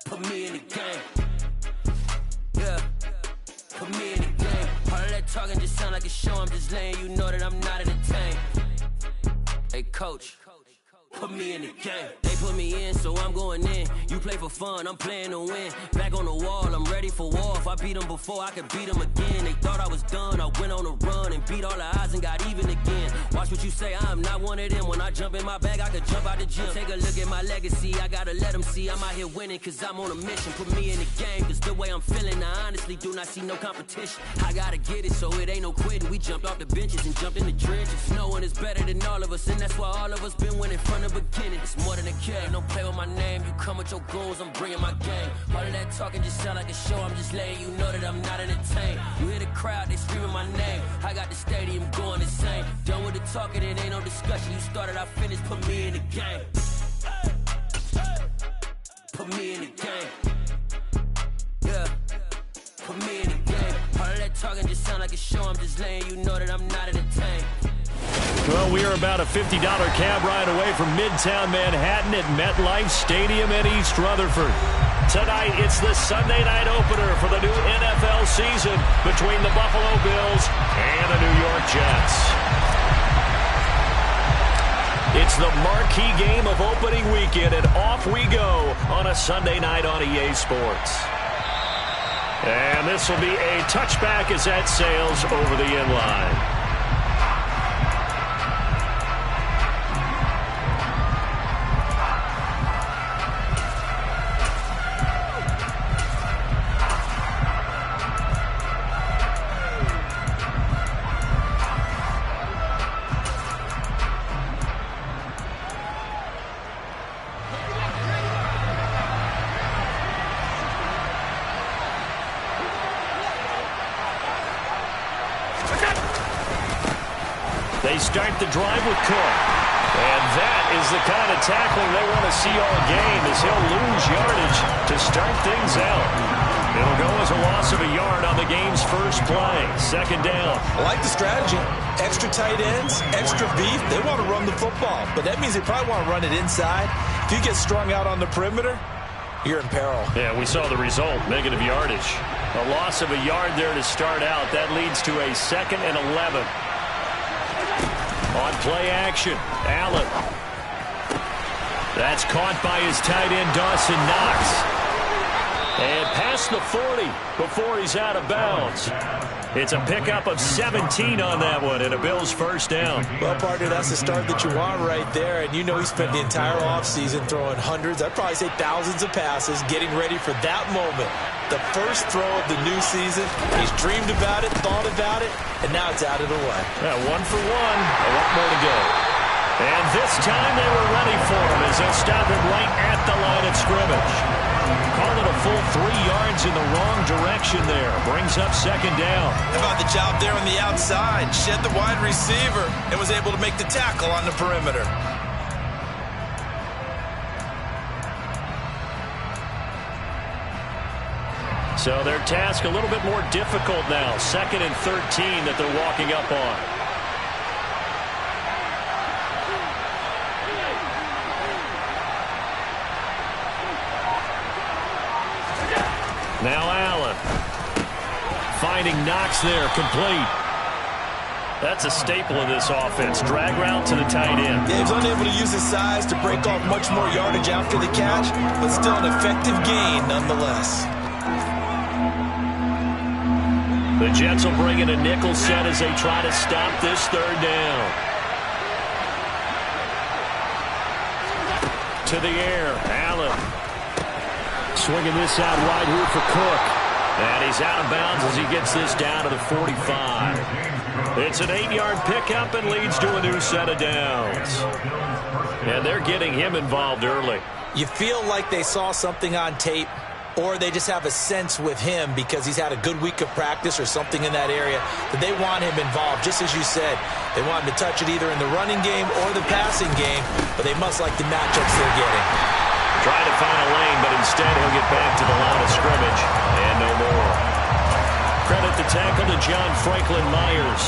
Put me in the game. Yeah. Put me in the game. All of that talking just sound like a show. I'm just letting you know that I'm not entertained. Hey, coach. Put me in the game. They put me in, so I'm going in. You play for fun, I'm playing to win. Back on the wall, I'm ready for war. If I beat them before, I could beat them again. They thought I was done, I went on a run and beat all the odds and got even again. Watch what you say, I'm not one of them. When I jump in my bag, I could jump out the gym. Take a look at my legacy, I gotta let them see I'm out here winning, cause I'm on a mission. Put me in the game, cause the way I'm feeling, I honestly do not see no competition. I gotta get it, so it ain't no quitting. We jumped off the benches and jumped in the trenches. No one is better than all of us, and that's why all of us been winning from the beginning. It's more than a game, don't play with my name. You come with your goals, I'm bringing my game. All of that talking just sound like a show. I'm just letting you know that I'm not entertained. You hear the crowd, they screaming my name. I got the stadium going insane. Done with the talking, it ain't no discussion. You started, I finished, put me in the game. Put me in the game. Yeah. Put me in the game. All of that talking just sound like a show. I'm just letting you know that I'm not entertained. Well, we are about a $50 cab ride away from Midtown Manhattan at MetLife Stadium in East Rutherford. Tonight, it's the Sunday night opener for the new NFL season between the Buffalo Bills and the New York Jets. It's the marquee game of opening weekend, and off we go on a Sunday night on EA Sports. And this will be a touchback as that sails over the end line. They start the drive with Cook. And that is the kind of tackling they want to see all game, as he'll lose yardage to start things out. It'll go as a loss of a yard on the game's first play. Second down. I like the strategy. Extra tight ends, extra beef. They want to run the football, but that means they probably want to run it inside. If you get strung out on the perimeter, you're in peril. Yeah, we saw the result, negative yardage. A loss of a yard there to start out. That leads to a 2nd and 11. On play action, Allen. That's caught by his tight end, Dawson Knox. And past the 40 before he's out of bounds. It's a pickup of 17 on that one, and a Bills first down. Well, partner, that's the start that you want right there. And you know he spent the entire offseason throwing hundreds, I'd probably say thousands of passes, getting ready for that moment. The first throw of the new season. He's dreamed about it, thought about it, and now it's out of the way. Yeah, 1 for 1. A lot more to go. And this time they were ready for him as they'll stop him right at the line of scrimmage. Call it a full 3 yards in the wrong direction there. Brings up second down. How about the job there on the outside? Shed the wide receiver and was able to make the tackle on the perimeter. So their task a little bit more difficult now. 2nd and 13 that they're walking up on. Now Allen. Finding Knox there, complete. That's a staple of this offense. Drag route to the tight end. Yeah, he was unable to use his size to break off much more yardage after the catch, but still an effective gain nonetheless. The Jets will bring in a nickel set as they try to stop this third down. To the air, Allen. Swinging this out wide here for Cook. And he's out of bounds as he gets this down to the 45. It's an 8-yard pickup and leads to a new set of downs. And they're getting him involved early. You feel like they saw something on tape, or they just have a sense with him because he's had a good week of practice or something in that area that they want him involved. Just as you said, they want him to touch it either in the running game or the passing game, but they must like the matchups they're getting. Trying to find a lane, but instead he'll get back to the line of scrimmage and no more. Credit the tackle to John Franklin Myers.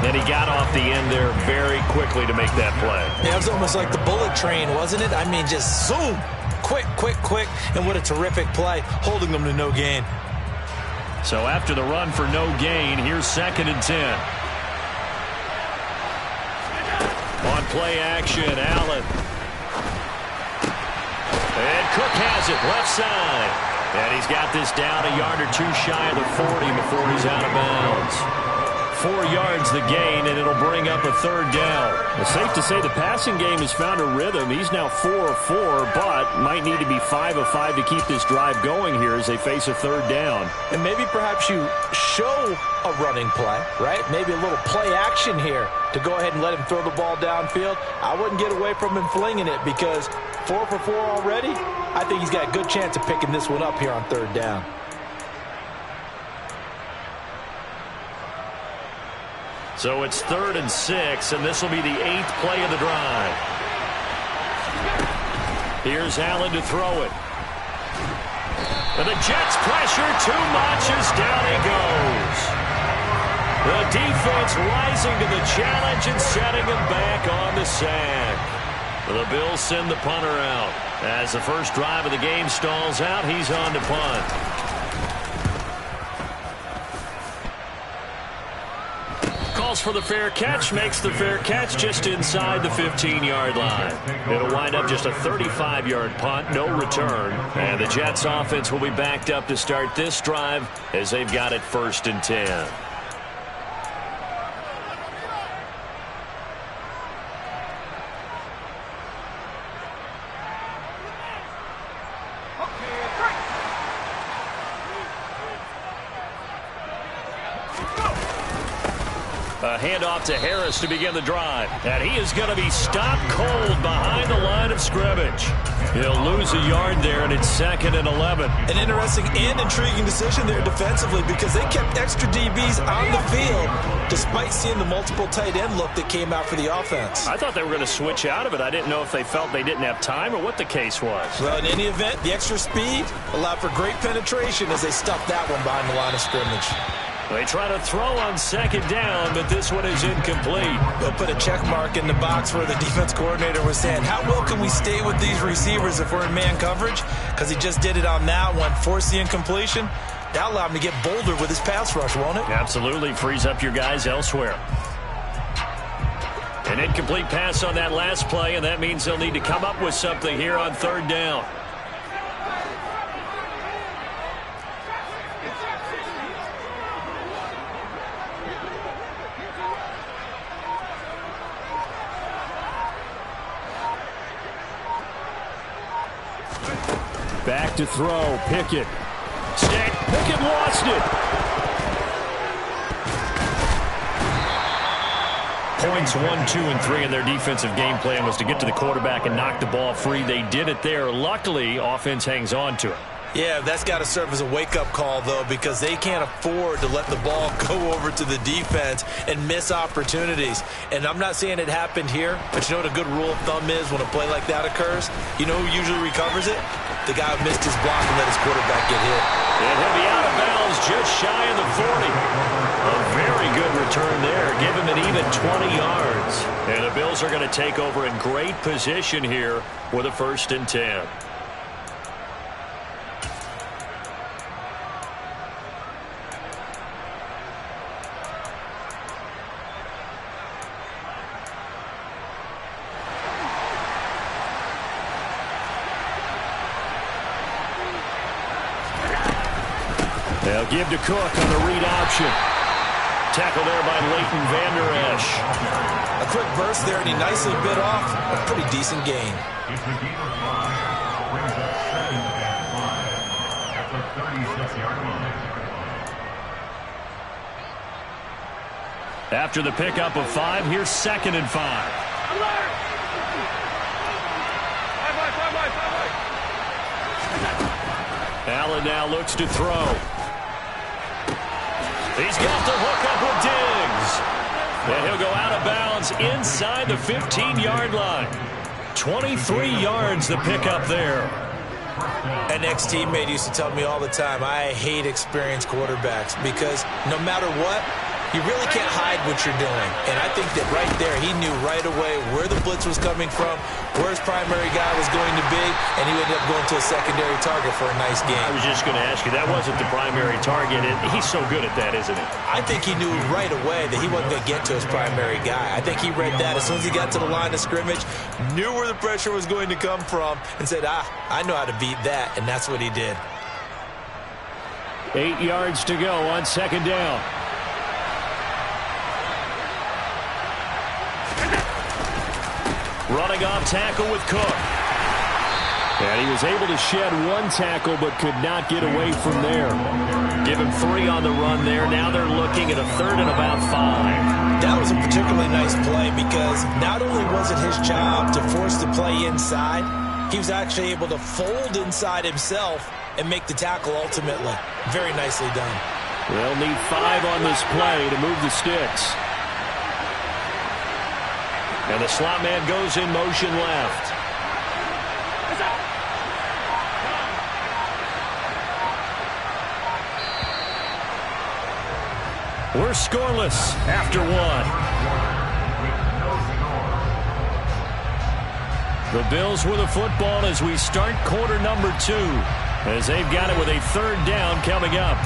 And he got off the end there very quickly to make that play. Yeah, it was almost like the bullet train, wasn't it? I mean, just zoom. quick, and what a terrific play, holding them to no gain. So after the run for no gain, here's 2nd and 10. On play action, Allen. And Cook has it, left side. And he's got this down a yard or two shy of the 40 before he's out of bounds. 4 yards the gain, and it'll bring up a 3rd down. It's safe to say the passing game has found a rhythm. He's now 4 of 4, but might need to be 5 of 5 to keep this drive going here as they face a 3rd down. And maybe perhaps you show a running play, right? Maybe a little play action here to go ahead and let him throw the ball downfield. I wouldn't get away from him flinging it because 4 for 4 already. I think he's got a good chance of picking this one up here on 3rd down. So it's 3rd and 6, and this will be the 8th play of the drive. Here's Allen to throw it. And the Jets pressure too much as down he goes. The defense rising to the challenge and setting him back on the sack. The Bills send the punter out. As the first drive of the game stalls out, he's on to punt. Calls for the fair catch, makes the fair catch just inside the 15-yard line. It'll wind up just a 35-yard punt, no return. And the Jets offense will be backed up to start this drive as they've got it 1st and 10. A handoff to Harris to begin the drive. And he is going to be stopped cold behind the line of scrimmage. He'll lose a yard there, and it's 2nd and 11. An interesting and intriguing decision there defensively because they kept extra DBs on the field despite seeing the multiple tight end look that came out for the offense. I thought they were going to switch out of it. I didn't know if they felt they didn't have time or what the case was. Well, in any event, the extra speed allowed for great penetration as they stuffed that one behind the line of scrimmage. They try to throw on 2nd down, but this one is incomplete. They'll put a check mark in the box where the defense coordinator was saying, how well can we stay with these receivers if we're in man coverage? Because he just did it on that one, forced the incompletion. That'll allow him to get bolder with his pass rush, won't it? Absolutely, frees up your guys elsewhere. An incomplete pass on that last play, and that means they'll need to come up with something here on 3rd down. Back to throw, Pickett. Pickett lost it. Points 1, 2, and 3 in their defensive game plan was to get to the quarterback and knock the ball free. They did it there. Luckily, offense hangs on to it. Yeah, that's got to serve as a wake-up call, though, because they can't afford to let the ball go over to the defense and miss opportunities. And I'm not saying it happened here, but you know what a good rule of thumb is when a play like that occurs? You know who usually recovers it? The guy who missed his block and let his quarterback get hit. And he'll be out of bounds just shy of the 40. A very good return there. Give him an even 20 yards. And the Bills are going to take over in great position here with a 1st and 10. They'll give to Cook on the read option. Tackle there by Leighton Vander Esch. A quick burst there, and he nicely bit off a pretty decent gain. After the pickup of 5, here's 2nd and 5. Allen now looks to throw. He's got the hook up with Diggs. And he'll go out of bounds inside the 15-yard line. 23 yards the pickup there. An ex-teammate used to tell me all the time, I hate experienced quarterbacks because no matter what, You really can't hide what you're doing. And I think that right there, he knew right away where the blitz was coming from, where his primary guy was going to be, and he ended up going to a secondary target for a nice game. I was just going to ask you, that wasn't the primary target, and he's so good at that, isn't he? I think he knew right away that he wasn't going to get to his primary guy. I think he read that as soon as he got to the line of scrimmage, knew where the pressure was going to come from, and said, I know how to beat that, and that's what he did. 8 yards to go on second down. Running off tackle with Cook. And he was able to shed one tackle but could not get away from there. Give him 3 on the run there. Now they're looking at a 3rd and about 5. That was a particularly nice play because not only was it his job to force the play inside, he was actually able to fold inside himself and make the tackle ultimately. Very nicely done. They'll need 5 on this play to move the sticks. And the slot man goes in motion left. We're scoreless after 1. The Bills with the football as we start quarter number 2, as they've got it with a 3rd down coming up.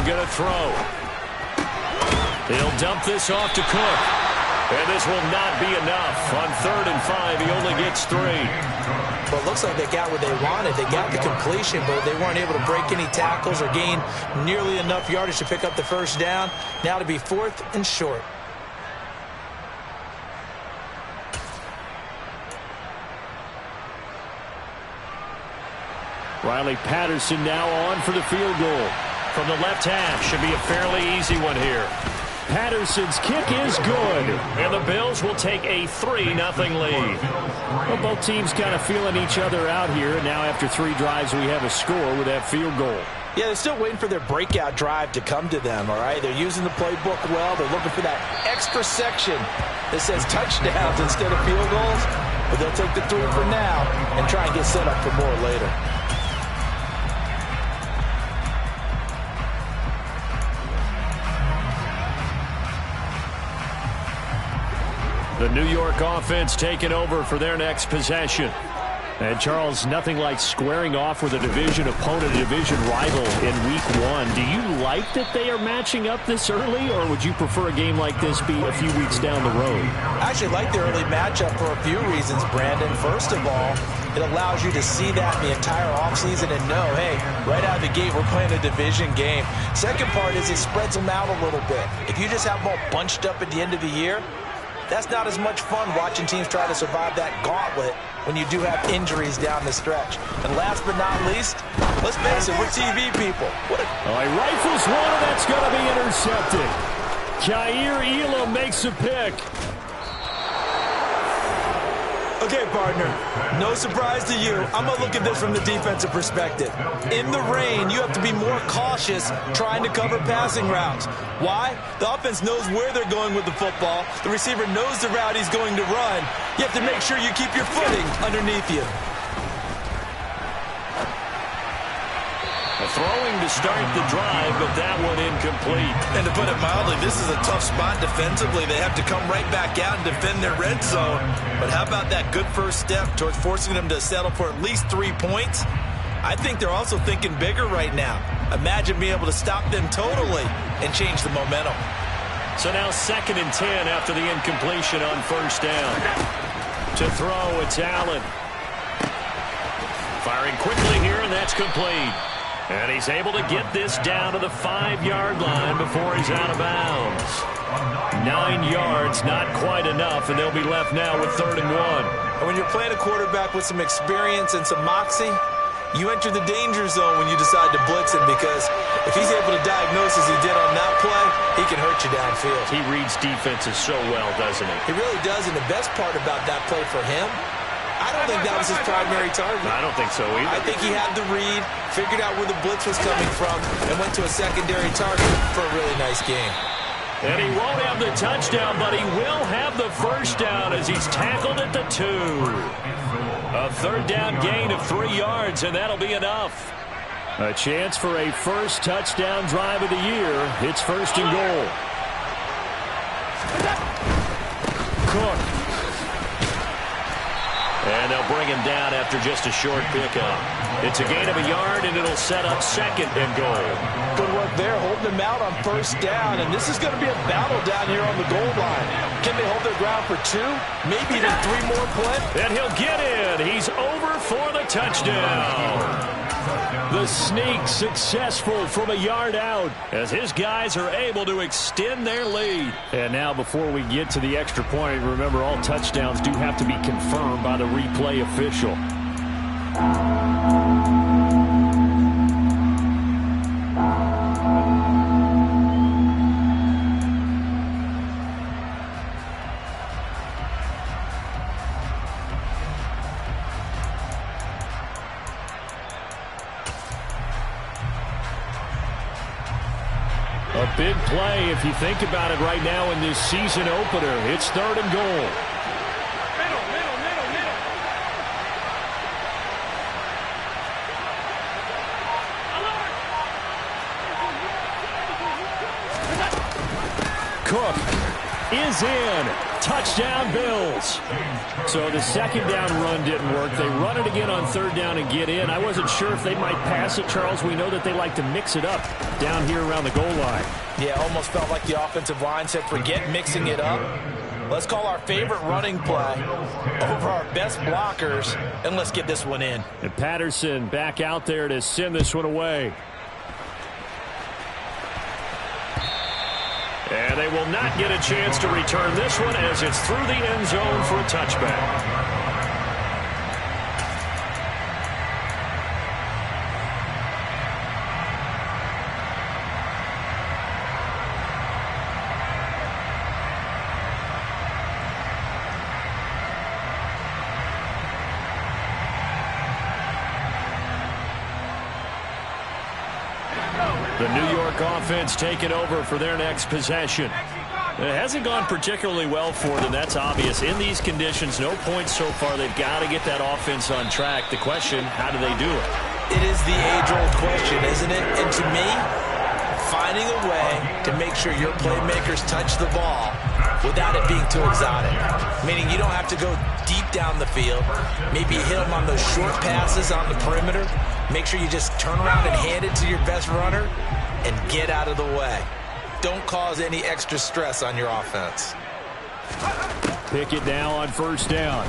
Going to throw. He'll dump this off to Cook. And this will not be enough. On 3rd and 5, he only gets 3. Well, it looks like they got what they wanted. They got the completion, but they weren't able to break any tackles or gain nearly enough yardage to pick up the 1st down. Now to be 4th and short. Riley Patterson now on for the field goal. From the left half, should be a fairly easy one here. Patterson's kick is good. And the Bills will take a 3-0 lead. Well, both teams kind of feeling each other out here. And now after 3 drives, we have a score with that field goal. Yeah, they're still waiting for their breakout drive to come to them, all right? They're using the playbook well. They're looking for that extra section that says touchdowns instead of field goals. But they'll take the 3 for now and try and get set up for more later. The New York offense taking over for their next possession. And, Charles, nothing like squaring off with a division opponent, a division rival in Week 1. Do you like that they are matching up this early, or would you prefer a game like this be a few weeks down the road? I actually like the early matchup for a few reasons, Brandon. First of all, it allows you to see that the entire offseason and know, hey, right out of the gate, we're playing a division game. Second part is it spreads them out a little bit. If you just have them all bunched up at the end of the year, that's not as much fun watching teams try to survive that gauntlet when you do have injuries down the stretch. And last but not least, let's face it, we're TV people. He rifles one, and that's going to be intercepted. Jair Elam makes a pick. Okay, partner, no surprise to you. I'm going to look at this from the defensive perspective. In the rain, you have to be more cautious trying to cover passing routes. Why? The offense knows where they're going with the football. The receiver knows the route he's going to run. You have to make sure you keep your footing underneath you. Throwing to start the drive, but that one incomplete. And to put it mildly, this is a tough spot defensively. They have to come right back out and defend their red zone. But how about that good first step towards forcing them to settle for at least 3 points? I think they're also thinking bigger right now. Imagine being able to stop them totally and change the momentum. So now 2nd and 10 after the incompletion on 1st down. To throw, it's Allen. Firing quickly here, and that's complete. And he's able to get this down to the 5-yard line before he's out of bounds. 9 yards, not quite enough, and they'll be left now with 3rd and 1. And when you're playing a quarterback with some experience and some moxie, you enter the danger zone when you decide to blitz him, because if he's able to diagnose as he did on that play, he can hurt you downfield. He reads defenses so well, doesn't he? He really does, and the best part about that play for him, I don't think that was his primary target. I don't think so either. I think he had the read, figured out where the blitz was coming from, and went to a secondary target for a really nice game. And he won't have the touchdown, but he will have the first down as he's tackled at the 2. A third down gain of 3 yards, and that'll be enough. A chance for a first touchdown drive of the year. It's 1st and goal. Cook. And they'll bring him down after just a short pickup. It's a gain of a yard, and it'll set up 2nd and goal. Good work there, holding him out on 1st down, and this is going to be a battle down here on the goal line. Can they hold their ground for 2? Maybe even 3 more plays? And he'll get in. He's over for the touchdown. The sneak successful from a yard out as his guys are able to extend their lead. And now before we get to the extra point, remember all touchdowns do have to be confirmed by the replay official. A big play if you think about it right now in this season opener. It's 3rd and goal. Cook is in. Touchdown, Bills. So the 2nd down run didn't work. They run it again on 3rd down and get in. I wasn't sure if they might pass it, Charles. We know that they like to mix it up down here around the goal line. Yeah, almost felt like the offensive line said, forget mixing it up. Let's call our favorite running play over our best blockers, and let's get this one in. And Patterson back out there to send this one away. And they will not get a chance to return this one as it's through the end zone for a touchback. The New York offense taking over for their next possession. It hasn't gone particularly well for them, that's obvious. In these conditions, no points so far. They've got to get that offense on track. The question, how do they do it? It is the age-old question, isn't it? And to me, finding a way to make sure your playmakers touch the ball without it being too exotic. Meaning you don't have to go deep down the field. Maybe you hit them on those short passes on the perimeter. Make sure you just turn around and hand it to your best runner and get out of the way. Don't cause any extra stress on your offense. Pickett now on 1st down.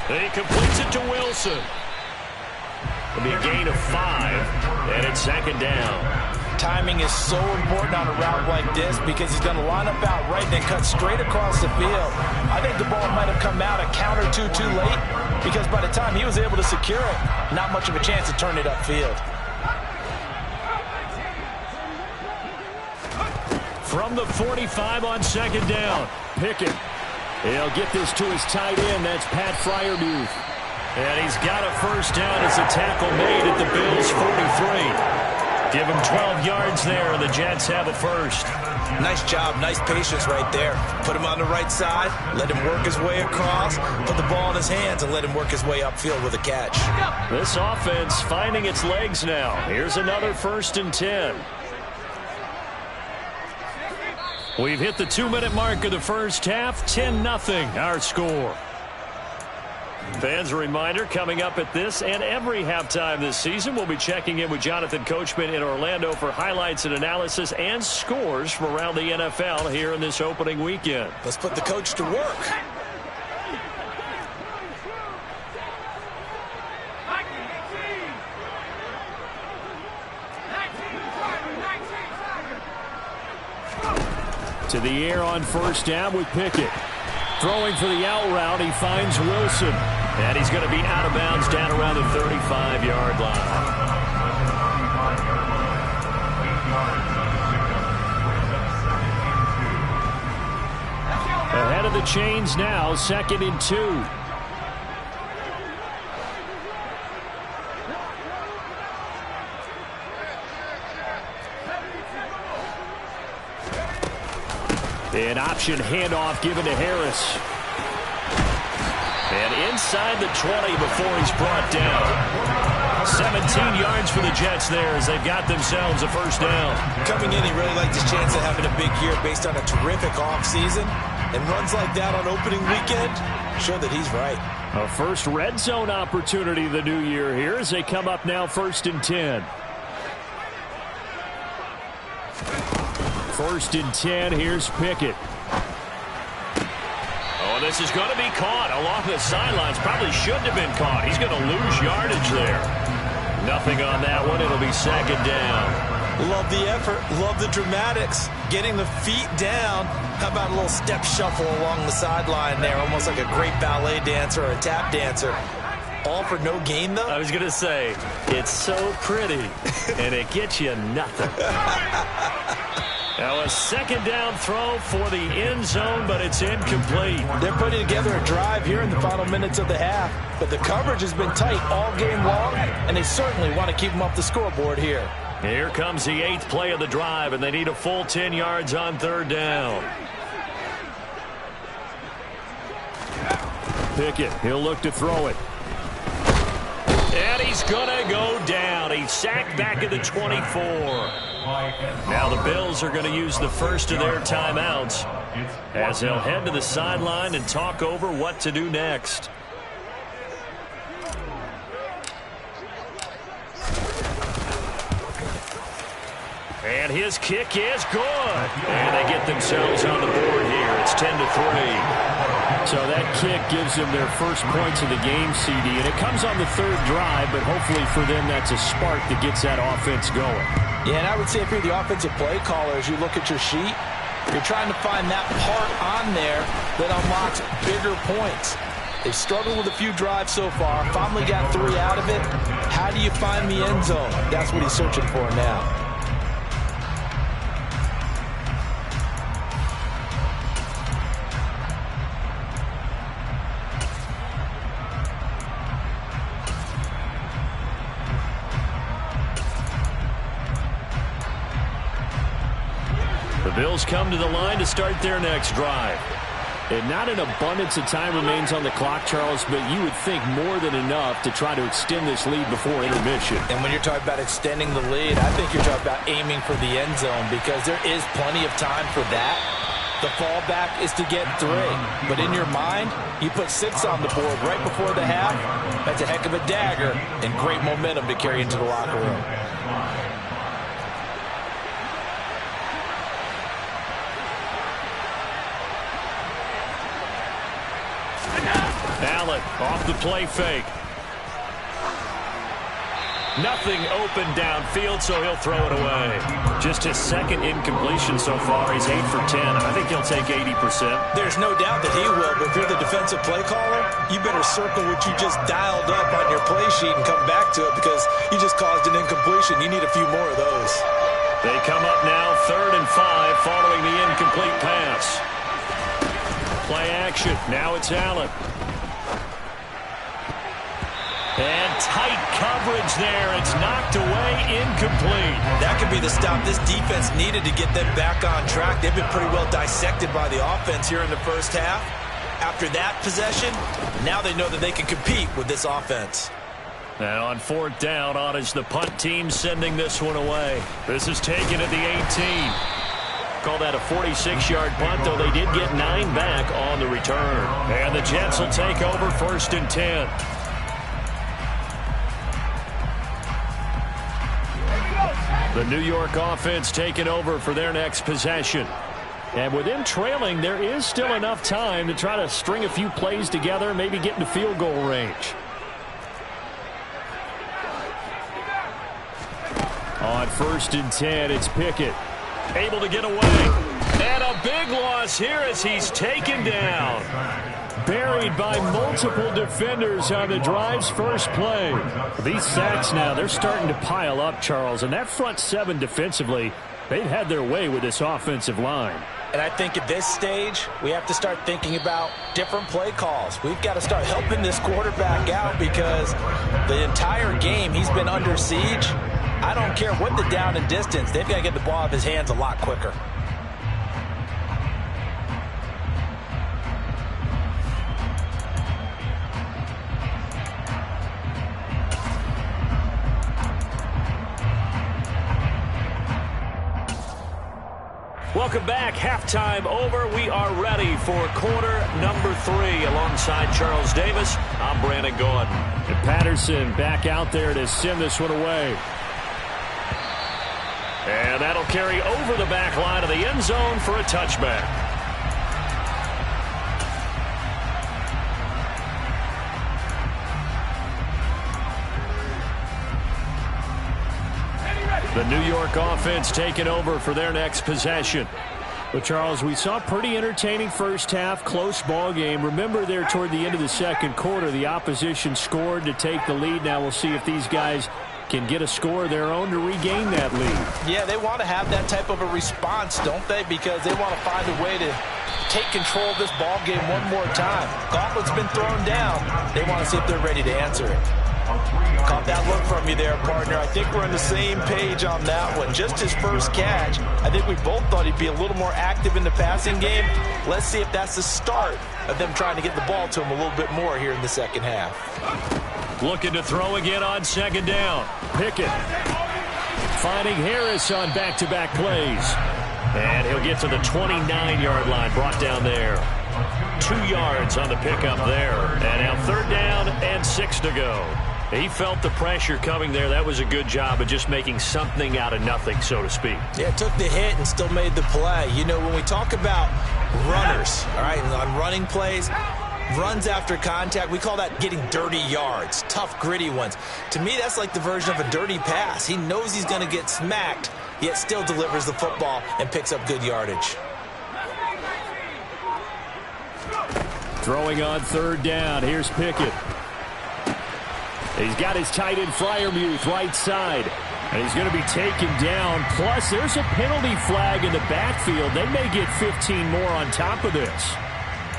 And he completes it to Wilson. It'll be a gain of 5, and it's 2nd down. Timing is so important on a route like this because he's going to line up out right and then cut straight across the field. I think the ball might have come out a count or two too late because by the time he was able to secure it, not much of a chance to turn it upfield. From the 45 on 2nd down, Pickett. He'll get this to his tight end. That's Pat Fryermuth. And he's got a 1st down as a tackle made at the Bills' 43. Give him 12 yards there, and the Jets have a 1st. Nice job, nice patience right there. Put him on the right side, let him work his way across, put the ball in his hands, and let him work his way upfield with a catch. This offense finding its legs now. Here's another 1st and 10. We've hit the 2-minute mark of the first half. 10-0 our score. Fans, a reminder, coming up at this and every halftime this season, we'll be checking in with Jonathan Coachman in Orlando for highlights and analysis and scores from around the NFL here in this opening weekend. Let's put the coach to work. To the air on 1st down with Pickett. Throwing for the out route, he finds Wilson. And he's going to be out of bounds down around the 35-yard line. Ahead of of the chains now, 2nd and 2. An option handoff given to Harris. And inside the 20 before he's brought down. 17 yards for the Jets there as they've got themselves a first down. Coming in, he really liked his chance of having a big year based on a terrific offseason. And runs like that on opening weekend show that he's right. A first red zone opportunity the new year here as they come up now 1st and 10. 1st and 10, here's Pickett. Oh, this is going to be caught along the sidelines. Probably shouldn't have been caught. He's going to lose yardage there. Nothing on that one. It'll be 2nd down. Love the effort. Love the dramatics. Getting the feet down. How about a little step shuffle along the sideline there? Almost like a great ballet dancer or a tap dancer. All for no gain, though? I was going to say, it's so pretty, and it gets you nothing. Now a 2nd down throw for the end zone, but it's incomplete. They're putting together a drive here in the final minutes of the half, but the coverage has been tight all game long, and they certainly want to keep them off the scoreboard here. Here comes the 8th play of the drive, and they need a full 10 yards on 3rd down. Pickett, he'll look to throw it. And he's going to go down. He's sacked back at the 24. Now the Bills are going to use the first of their timeouts as they'll head to the sideline and talk over what to do next. And his kick is good. And they get themselves on the board here. It's 10-3. So that kick gives them their first points of the game, CD. And it comes on the 3rd drive, but hopefully for them that's a spark that gets that offense going. Yeah, and I would say if you're the offensive play caller, as you look at your sheet, you're trying to find that part on there that unlocks bigger points. They've struggled with a few drives so far. Finally got 3 out of it. How do you find the end zone? That's what he's searching for now. The Bills come to the line to start their next drive. And not an abundance of time remains on the clock, Charles, but you would think more than enough to try to extend this lead before intermission. And when you're talking about extending the lead, I think you're talking about aiming for the end zone because there is plenty of time for that. The fallback is to get 3. But in your mind, you put 6 on the board right before the half. That's a heck of a dagger and great momentum to carry into the locker room. Allen off the play fake. Nothing open downfield, so he'll throw it away. Just his 2nd incompletion so far. He's 8 for 10. I think he'll take 80%. There's no doubt that he will, but if you're the defensive play caller, you better circle what you just dialed up on your play sheet and come back to it because you just caused an incompletion. You need a few more of those. They come up now 3rd and 5 following the incomplete pass. Play action. Now it's Allen. And tight coverage there. It's knocked away, incomplete. That could be the stop this defense needed to get them back on track. They've been pretty well dissected by the offense here in the first half. After that possession, now they know that they can compete with this offense. Now on 4th down, on is the punt team sending this one away. This is taken at the 18. Call that a 46-yard punt, though they did get 9 back on the return. And the Jets will take over 1st and 10. The New York offense taking over for their next possession. And with them trailing, there is still enough time to try to string a few plays together, maybe get into field goal range. On 1st and 10, it's Pickett. Able to get away. And a big loss here as he's taken down. Buried by multiple defenders on the drive's first play. These sacks now, they're starting to pile up, Charles. And that front 7 defensively, They've had their way with this offensive line. And I think at this stage, we have to start thinking about different play calls. We've got to start helping this quarterback out because the entire game he's been under siege. I don't care what the down and distance. They've got to get the ball out of his hands a lot quicker. Welcome back. Halftime over. We are ready for quarter number 3. Alongside Charles Davis, I'm Brandon Gordon. And Patterson back out there to send this one away. And that'll carry over the back line of the end zone for a touchback. The New York offense taking over for their next possession. But, Charles, we saw a pretty entertaining first half, close ball game. Remember there toward the end of the second quarter, the opposition scored to take the lead. Now we'll see if these guys can get a score of their own to regain that lead. Yeah, they want to have that type of a response, don't they? Because they want to find a way to take control of this ball game one more time. Gauntlet's been thrown down. They want to see if they're ready to answer it. Caught that look from you there, partner. I think we're on the same page on that one. Just his first catch. I think we both thought he'd be a little more active in the passing game. Let's see if that's the start of them trying to get the ball to him a little bit more here in the second half. Looking to throw again on second down. Pickett finding Harris on back-to-back plays. And he'll get to the 29-yard line, brought down there. 2 yards on the pickup there. And now third down and 6 to go. He felt the pressure coming there. That was a good job of just making something out of nothing, so to speak. Yeah, took the hit and still made the play. You know, when we talk about runners, all right, on running plays, runs after contact, we call that getting dirty yards, tough, gritty ones. To me, that's like the version of a dirty pass. He knows he's going to get smacked, yet still delivers the football and picks up good yardage. Throwing on third down. Here's Pickett. He's got his tight end Freiermuth right side. And he's going to be taken down. Plus, there's a penalty flag in the backfield. They may get 15 more on top of this.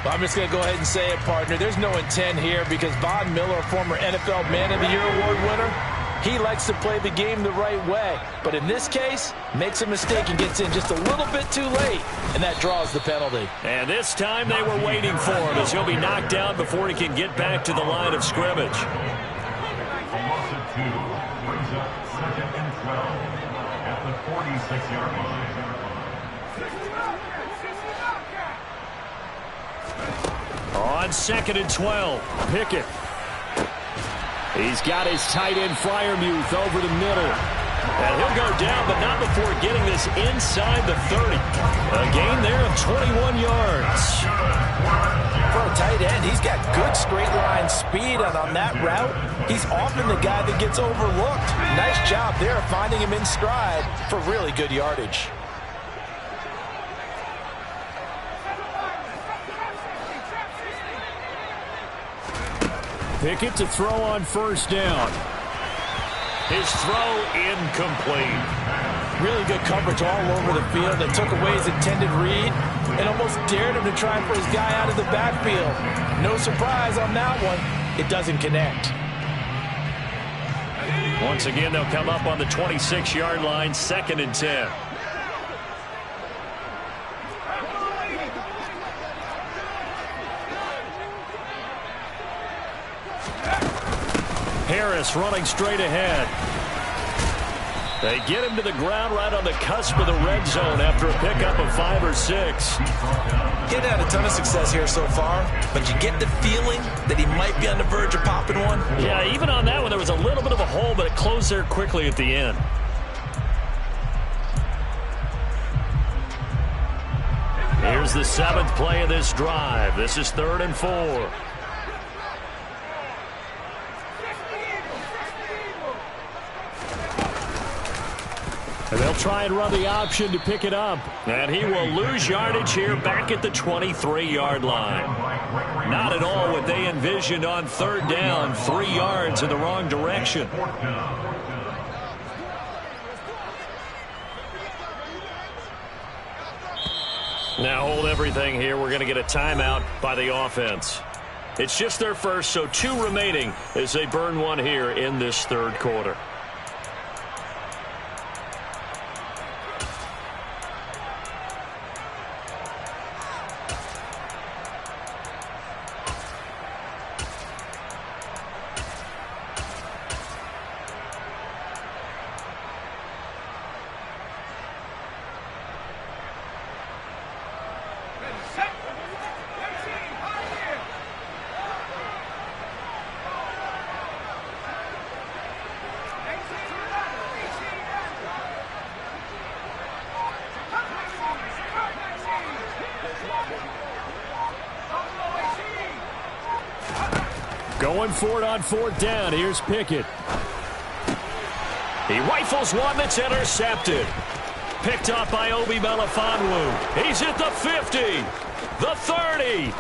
Well, I'm just going to go ahead and say it, partner. There's no intent here because Von Miller, former NFL Man of the Year award winner, he likes to play the game the right way. But in this case, makes a mistake and gets in just a little bit too late, and that draws the penalty. And this time they were waiting for him as he'll be knocked down before he can get back to the line of scrimmage. A loss of 2 brings up 2nd and 12 at the 46-yard line. On 2nd and 12, Pickett. He's got his tight end Freiermuth over the middle. And he'll go down, but not before getting this inside the 30. A gain there of 21 yards. For a tight end, he's got good straight line speed, and on that route, he's often the guy that gets overlooked. Nice job there finding him in stride for really good yardage. Pickett to throw on first down. His throw incomplete. Really good coverage all over the field. They took away his intended read and almost dared him to try and put his guy out of the backfield. No surprise on that one. It doesn't connect. Once again, they'll come up on the 26-yard line, 2nd and 10. Harris running straight ahead. They get him to the ground right on the cusp of the red zone after a pickup of 5 or 6. He's had a ton of success here so far, but you get the feeling that he might be on the verge of popping one. Yeah, even on that one, there was a little bit of a hole, but it closed there quickly at the end. Here's the 7th play of this drive. This is 3rd and 4. And they'll try and run the option to pick it up. And he will lose yardage here back at the 23-yard line. Not at all what they envisioned on third down. 3 yards in the wrong direction. Now hold everything here. We're going to get a timeout by the offense. It's just their first, so 2 remaining as they burn one here in this third quarter. Going for it on 4th down. Here's Pickett. He rifles one that's intercepted. Picked up by Obi Melifonwu. He's at the 50, the 30,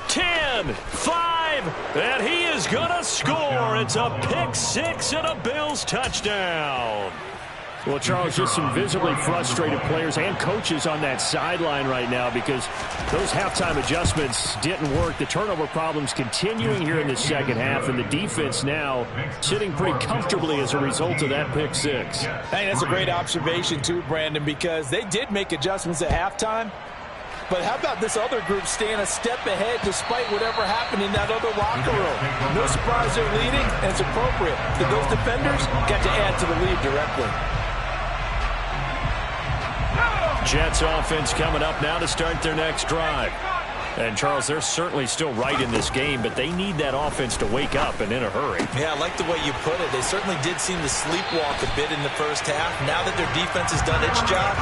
10, 5, and he is going to score. It's a pick 6 and a Bills touchdown. Well, Charles, just some visibly frustrated players and coaches on that sideline right now because those halftime adjustments didn't work. The turnover problems continuing here in the second half, and the defense now sitting pretty comfortably as a result of that pick 6. Hey, that's a great observation too, Brandon, because they did make adjustments at halftime. But how about this other group staying a step ahead despite whatever happened in that other locker room? No surprise they're leading, and it's appropriate that those defenders got to add to the lead directly. Jets offense coming up now to start their next drive. And, Charles, they're certainly still right in this game, but they need that offense to wake up and in a hurry. Yeah, I like the way you put it. They certainly did seem to sleepwalk a bit in the first half. Now that their defense has done its job,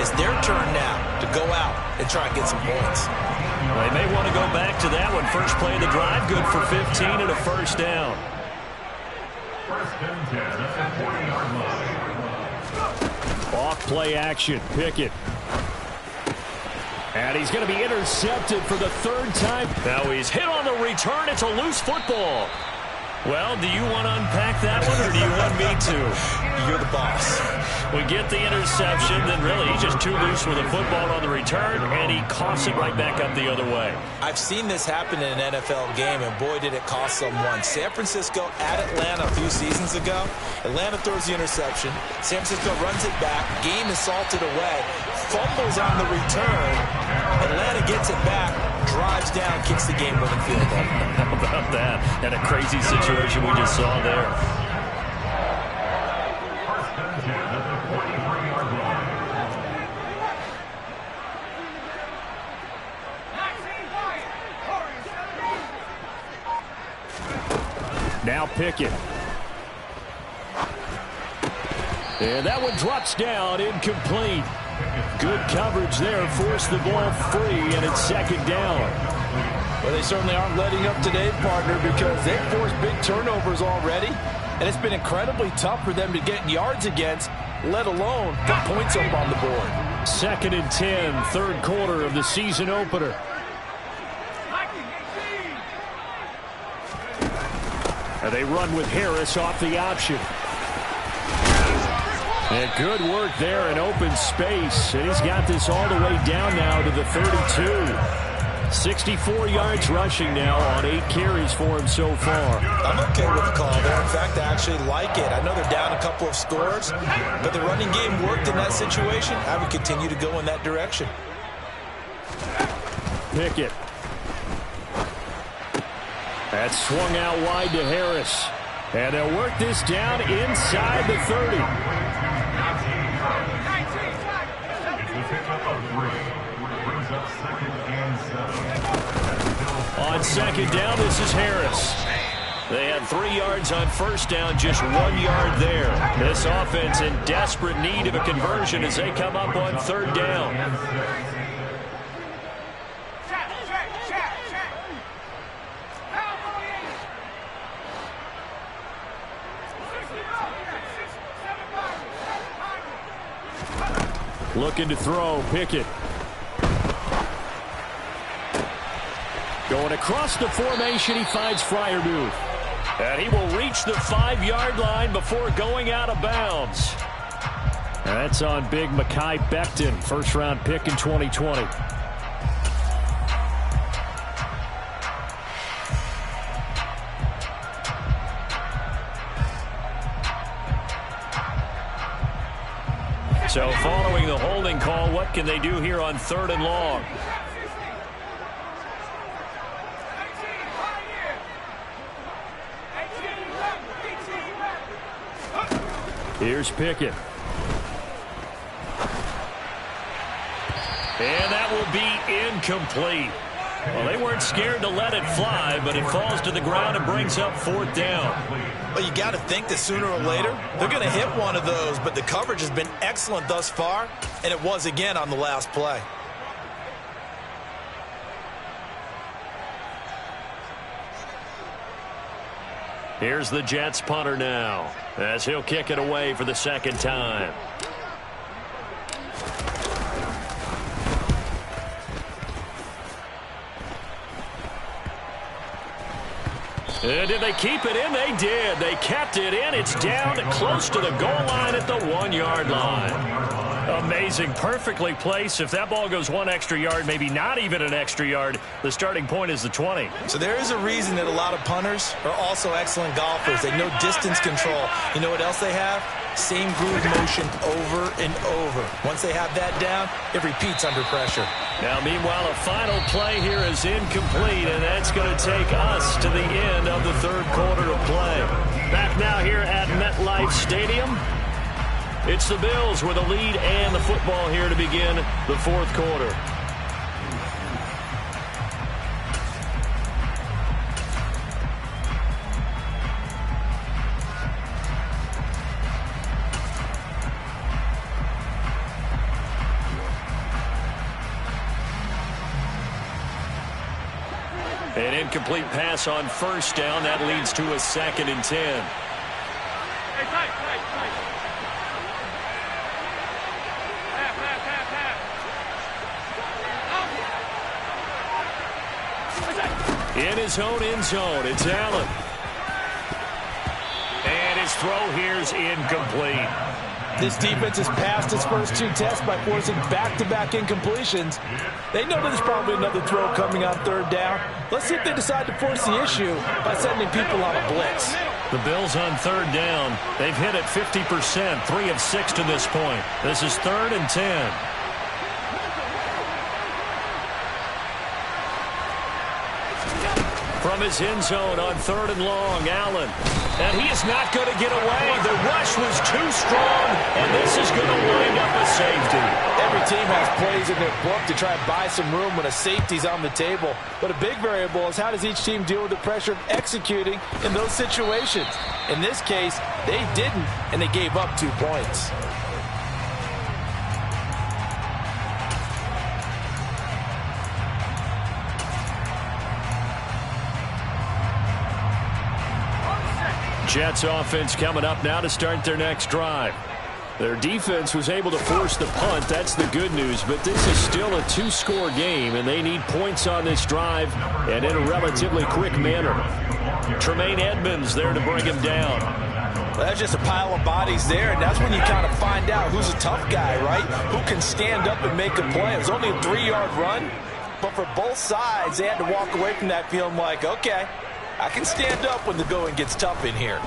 it's their turn now to go out and try and get some points. Well, they may want to go back to that one. First play of the drive, good for 15 and a first down. First and 10 at the 40-yard line. Off play action. Pickett. And he's going to be intercepted for the 3rd time. Now he's hit on the return. It's a loose football. Well, do you want to unpack that one, or do you want me to? You're the boss. We get the interception, then really he's just too loose with the football on the return, and he coughs it right back up the other way. I've seen this happen in an NFL game, and boy, did it cost someone. San Francisco at Atlanta a few seasons ago. Atlanta throws the interception. San Francisco runs it back. Game is salted away. Fumbles on the return. Atlanta gets it back. Drives down, kicks the game-winning field goal. How about that? And a crazy situation we just saw there. First and 10 at the 43-yard line. Now Pickett. And that one drops down, incomplete. Good coverage there, forced the ball free, and it's 2nd down. Well, they certainly aren't letting up today, partner, because they've forced big turnovers already, and it's been incredibly tough for them to get yards against, let alone put points up on the board. 2nd and 10, 3rd quarter of the season opener. And they run with Harris off the option. And good work there in open space. And he's got this all the way down now to the 32. 64 yards rushing now on 8 carries for him so far. I'm okay with the call there. In fact, I actually like it. I know they're down a couple of scores, but the running game worked in that situation. I would continue to go in that direction. Pickett. That's swung out wide to Harris. And they'll work this down inside the 30. It's the pickup of 3. Brings up 2nd and 7. On 2nd down, this is Harris. They had 3 yards on 1st down, just 1 yard there. This offense in desperate need of a conversion as they come up on 3rd down. Looking to throw, Pickett. Going across the formation, he finds Freiermuth. And he will reach the 5-yard line before going out of bounds. That's on big Mekhi Becton, first-round pick in 2020. So following the holding call, what can they do here on 3rd and long? Here's Pickett. And that will be incomplete. Well, they weren't scared to let it fly, but it falls to the ground and brings up 4th down. Well, you got to think that sooner or later they're going to hit one of those, but the coverage has been excellent thus far, and it was again on the last play. Here's the Jets punter now, as he'll kick it away for the 2nd time. And did they keep it in? They did. They kept it in. It's down close to the goal line at the 1-yard line. Amazing. Perfectly placed. If that ball goes 1 extra yard, maybe not even an extra yard, the starting point is the 20. So there is a reason that a lot of punters are also excellent golfers. They know distance control. You know what else they have? Same groove motion over and over. Once they have that down, it repeats under pressure. Now, meanwhile, a final play here is incomplete, and that's going to take us to the end of the 3rd quarter of play. Back now here at MetLife Stadium. It's the Bills with a lead and the football here to begin the 4th quarter. An incomplete pass on 1st down. That leads to a 2nd and 10. In his own end zone, it's Allen. And his throw here's incomplete. This defense has passed its first 2 tests by forcing back-to-back incompletions. They know there's probably another throw coming on 3rd down. Let's see if they decide to force the issue by sending people on a blitz. The Bills on 3rd down. They've hit it 50%, 3 of 6 to this point. This is 3rd and 10. From his end zone on 3rd and long, Allen. And he is not going to get away. The rush was too strong, and this is going to wind up a safety. Every team has plays in their book to try and buy some room when a safety's on the table. But a big variable is how does each team deal with the pressure of executing in those situations. In this case, they didn't, and they gave up 2 points. Jets offense coming up now to start their next drive. Their defense was able to force the punt. That's the good news. But this is still a 2-score game, and they need points on this drive and in a relatively quick manner. Tremaine Edmonds there to bring him down. Well, that's just a pile of bodies there, and that's when you kind of find out who's a tough guy, right? Who can stand up and make a play. It was only a 3-yard run, but for both sides, they had to walk away from that feeling like, okay, I can stand up when the going gets tough in here.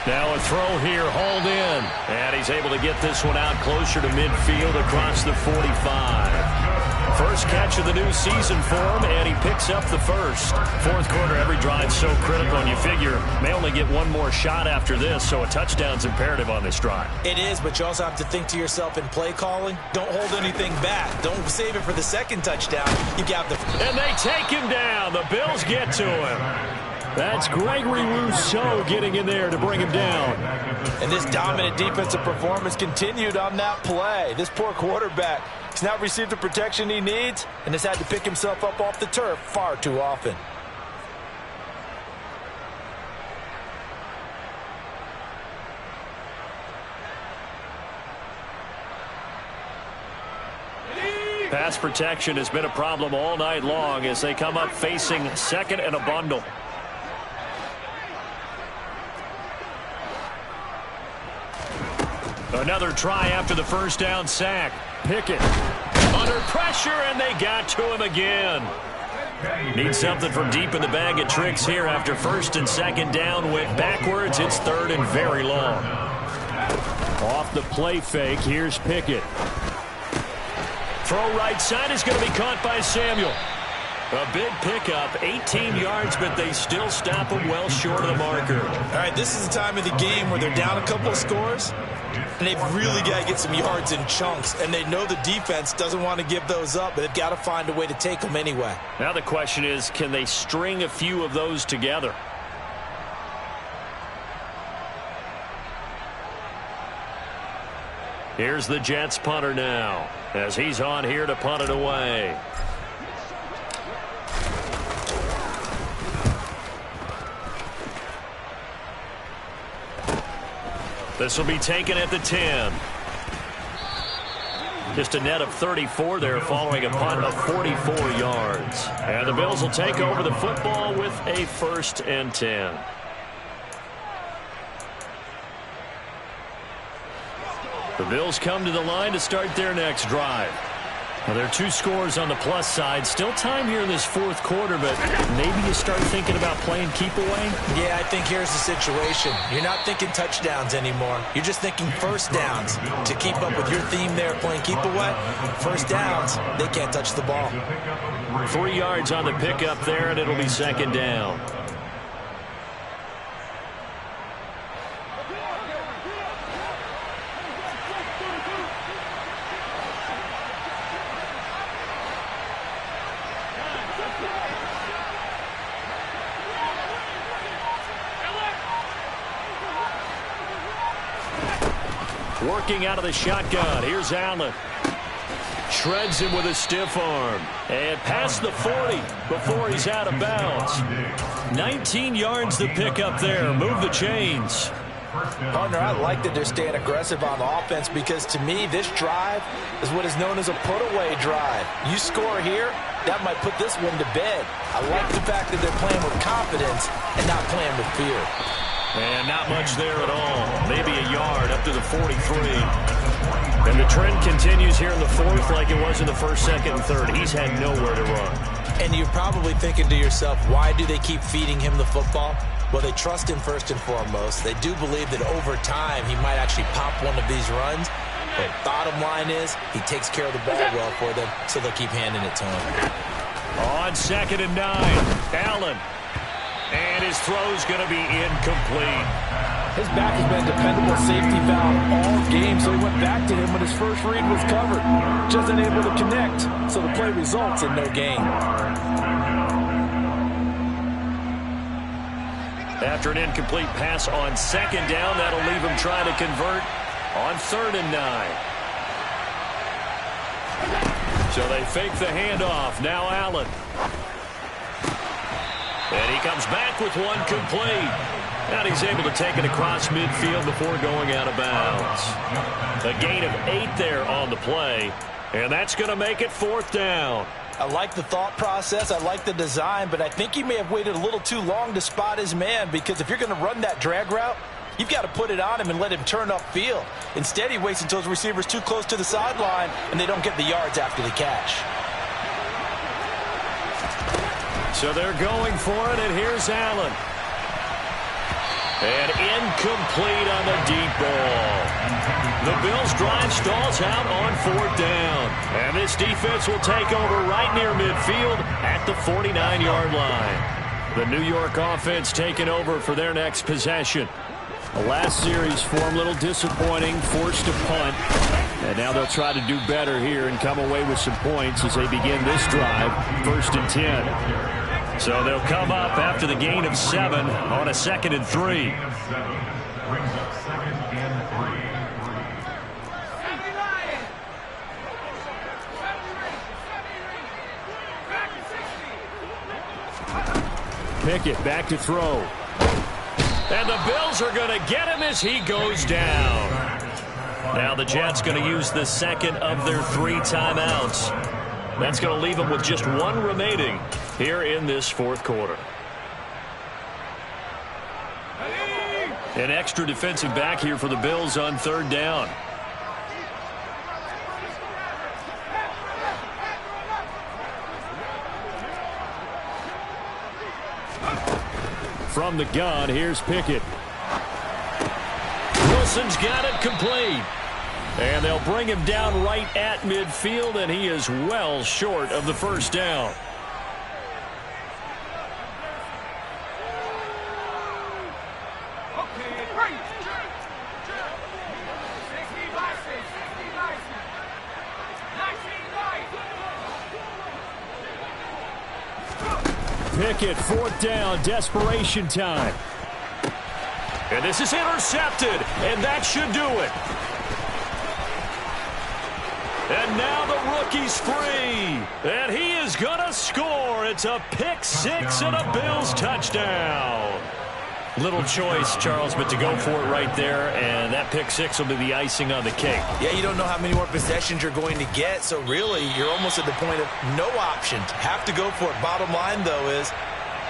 Now a throw here, hauled in. And he's able to get this one out closer to midfield across the 45. First catch of the new season for him, and he picks up the first. 4th quarter, every drive's so critical, and you figure may only get one more shot after this, so a touchdown's imperative on this drive. It is, but you also have to think to yourself in play calling, don't hold anything back. Don't save it for the 2nd touchdown. You got the... And they take him down. The Bills get to him. That's Gregory Rousseau getting in there to bring him down. And this dominant defensive performance continued on that play. This poor quarterback has not received the protection he needs and has had to pick himself up off the turf far too often. Pass protection has been a problem all night long as they come up facing 2nd and a bundle. Another try after the first down sack. Pickett. Under pressure, and they got to him again. Need something from deep in the bag of tricks here after first and second down. Went backwards. It's third and very long. Off the play fake, here's Pickett. Throw right side is going to be caught by Samuel. A big pickup, 18 yards, but they still stop him well short of the marker. All right, this is the time of the game where they're down a couple of scores, and they've really got to get some yards in chunks, and they know the defense doesn't want to give those up, but they've got to find a way to take them anyway. Now the question is, can they string a few of those together? Here's the Jets punter now, as he's on here to punt it away. This will be taken at the 10. Just a net of 34 there following a punt of 44 yards. And the Bills will take over the football with a 1st and 10. The Bills come to the line to start their next drive. Now, there are 2 scores on the plus side. Still time here in this 4th quarter, but maybe you start thinking about playing keep away? Yeah, I think here's the situation. You're not thinking touchdowns anymore. You're just thinking first downs. To keep up with your theme there, playing keep away, first downs, they can't touch the ball. 3 yards on the pickup there, and it'll be second down. Working out of the shotgun. Here's Allen. Shreds him with a stiff arm. And past the 40 before he's out of bounds. 19 yards the pickup there. Move the chains. Partner, I like that they're staying aggressive on the offense because to me this drive is what is known as a put-away drive. You score here, that might put this one to bed. I like the fact that they're playing with confidence and not playing with fear. And not much there at all. Maybe a yard up to the 43. And the trend continues here in the 4th like it was in the 1st, 2nd, and 3rd. He's had nowhere to run. And you're probably thinking to yourself, why do they keep feeding him the football? Well, they trust him first and foremost. They do believe that over time he might actually pop one of these runs. But bottom line is he takes care of the ball well for them, so they'll keep handing it to him. On 2nd and 9, Allen. And his throw's going to be incomplete. His back has been a dependable safety valve all game, so he went back to him when his first read was covered. Just unable to connect, so the play results in no gain. After an incomplete pass on 2nd down, that'll leave him trying to convert on 3rd and 9. So they fake the handoff. Now Allen. And he comes back with one complete. And he's able to take it across midfield before going out of bounds. A gain of 8 there on the play. And that's going to make it 4th down. I like the thought process. I like the design. But I think he may have waited a little too long to spot his man. Because if you're going to run that drag route, you've got to put it on him and let him turn upfield. Instead, he waits until his receiver's too close to the sideline and they don't get the yards after the catch. So they're going for it, and here's Allen. And incomplete on the deep ball. The Bills' drive stalls out on 4th down. And this defense will take over right near midfield at the 49-yard line. The New York offense taking over for their next possession. The last series for them, a little disappointing, forced to punt. And now they'll try to do better here and come away with some points as they begin this drive, 1st and 10. So they'll come up after the gain of 7 on a 2nd and 3. Pickett back to throw. And the Bills are going to get him as he goes down. Now the Jets going to use the 2nd of their 3 timeouts. That's going to leave them with just 1 remaining here in this 4th quarter. An extra defensive back here for the Bills on 3rd down. From the gun, here's Pickett. Wilson's got it complete. And they'll bring him down right at midfield, and he is well short of the first down. Pickett, fourth down, desperation time. And this is intercepted, and that should do it. And now the rookie's free, and he is going to score. It's a pick six and a Bills touchdown. Little choice, Charles, but to go for it right there, and that pick six will be the icing on the cake. Yeah, you don't know how many more possessions you're going to get, so really you're almost at the point of no options. Have to go for it. Bottom line, though, is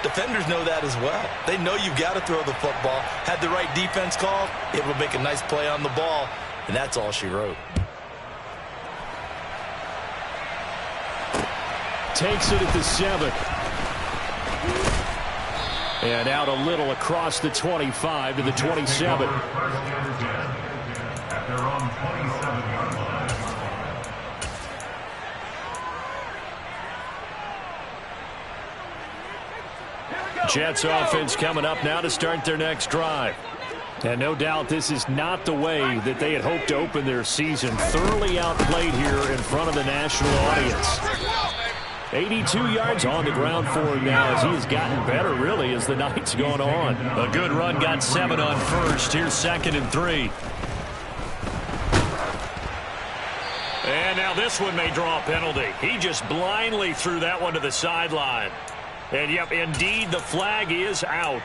defenders know that as well. They know you've got to throw the football. Had the right defense called, able to make a nice play on the ball, and that's all she wrote. Takes it at the 7. And out a little across the 25 to the 27. At their own 27-yard line. Jets offense coming up now to start their next drive. And no doubt this is not the way that they had hoped to open their season. Thoroughly outplayed here in front of the national audience. 82 yards on the ground for him now as he has gotten better, really, as the night's gone on. A good run, got 7 on first. Here's 2nd and 3. And now this one may draw a penalty. He just blindly threw that one to the sideline. And, yep, indeed, the flag is out.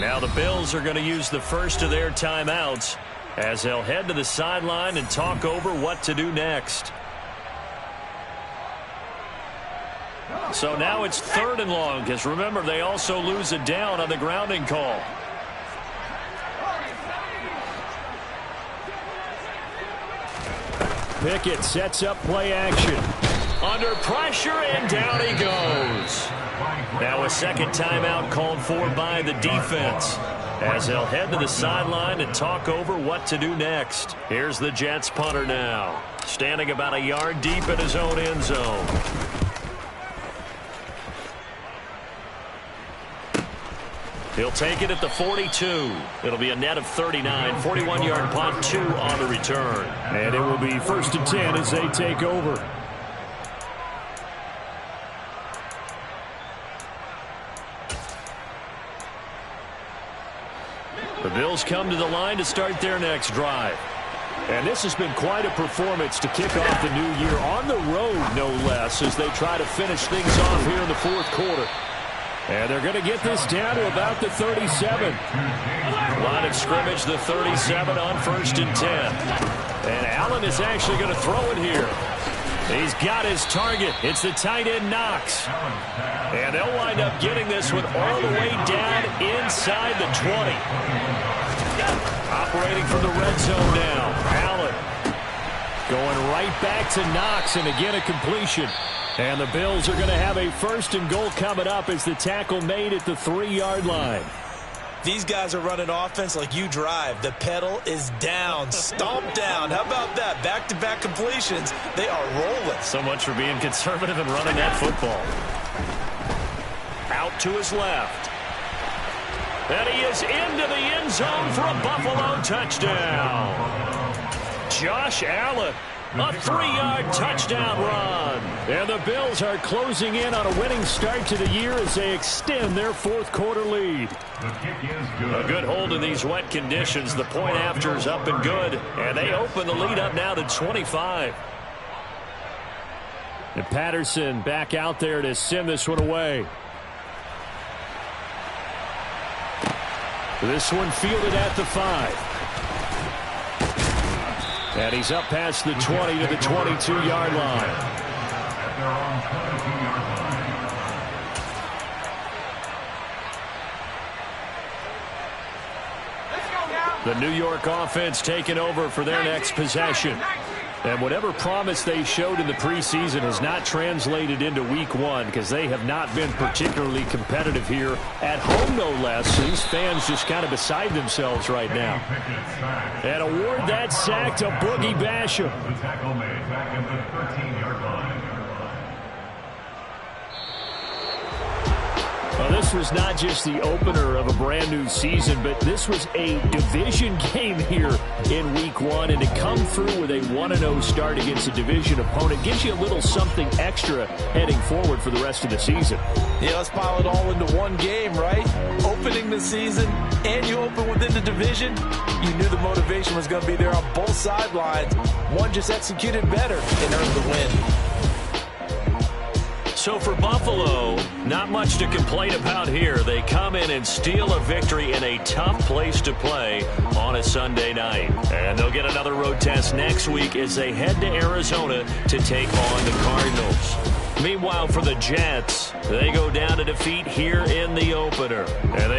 Now the Bills are going to use the first of their timeouts as they'll head to the sideline and talk over what to do next. So now it's 3rd and long, because remember, they also lose a down on the grounding call. Pickett sets up play action. Under pressure, and down he goes. Now a second timeout called for by the defense as they'll head to the sideline and talk over what to do next. Here's the Jets punter now, standing about a yard deep in his own end zone. He'll take it at the 42. It'll be a net of 39, 41-yard punt, 2 on the return. And it will be 1st and 10 as they take over. The Bills come to the line to start their next drive. And this has been quite a performance to kick off the new year on the road, no less, as they try to finish things off here in the 4th quarter. And they're going to get this down to about the 37. Line of scrimmage, the 37 on 1st and 10. And Allen is actually going to throw it here. He's got his target. It's the tight end Knox. And they'll wind up getting this one all the way down inside the 20. Operating from the red zone now. Allen going right back to Knox, and again a completion. And the Bills are going to have a 1st and goal coming up as the tackle made at the 3-yard line. These guys are running offense like you drive. The pedal is down, stomp down. How about that? Back-to-back completions. They are rolling. So much for being conservative and running that football. Out to his left. And he is into the end zone for a Buffalo touchdown. Josh Allen, a 3-yard touchdown run. And the Bills are closing in on a winning start to the year as they extend their 4th quarter lead. A good hold in these wet conditions. The point after is up and good. And they open the lead up now to 25. And Patterson back out there to send this one away. This one fielded at the 5. And he's up past the 20 to the 22-yard line. The New York offense taking over for their next possession. And whatever promise they showed in the preseason has not translated into week one because they have not been particularly competitive here at home, no less. These fans just kind of beside themselves right now. And award that sack to Boogie Basham. The tackle made back at the 13-yard line. Well, this was not just the opener of a brand-new season, but this was a division game here in Week 1. And to come through with a 1-0 start against a division opponent gives you a little something extra heading forward for the rest of the season. Yeah, let's pile it all into one game, right? Opening the season, and you open within the division. You knew the motivation was going to be there on both sidelines. One just executed better and earned the win. So for Buffalo, not much to complain about here. They come in and steal a victory in a tough place to play on a Sunday night. And they'll get another road test next week as they head to Arizona to take on the Cardinals. Meanwhile, for the Jets, they go down to defeat here in the opener. And they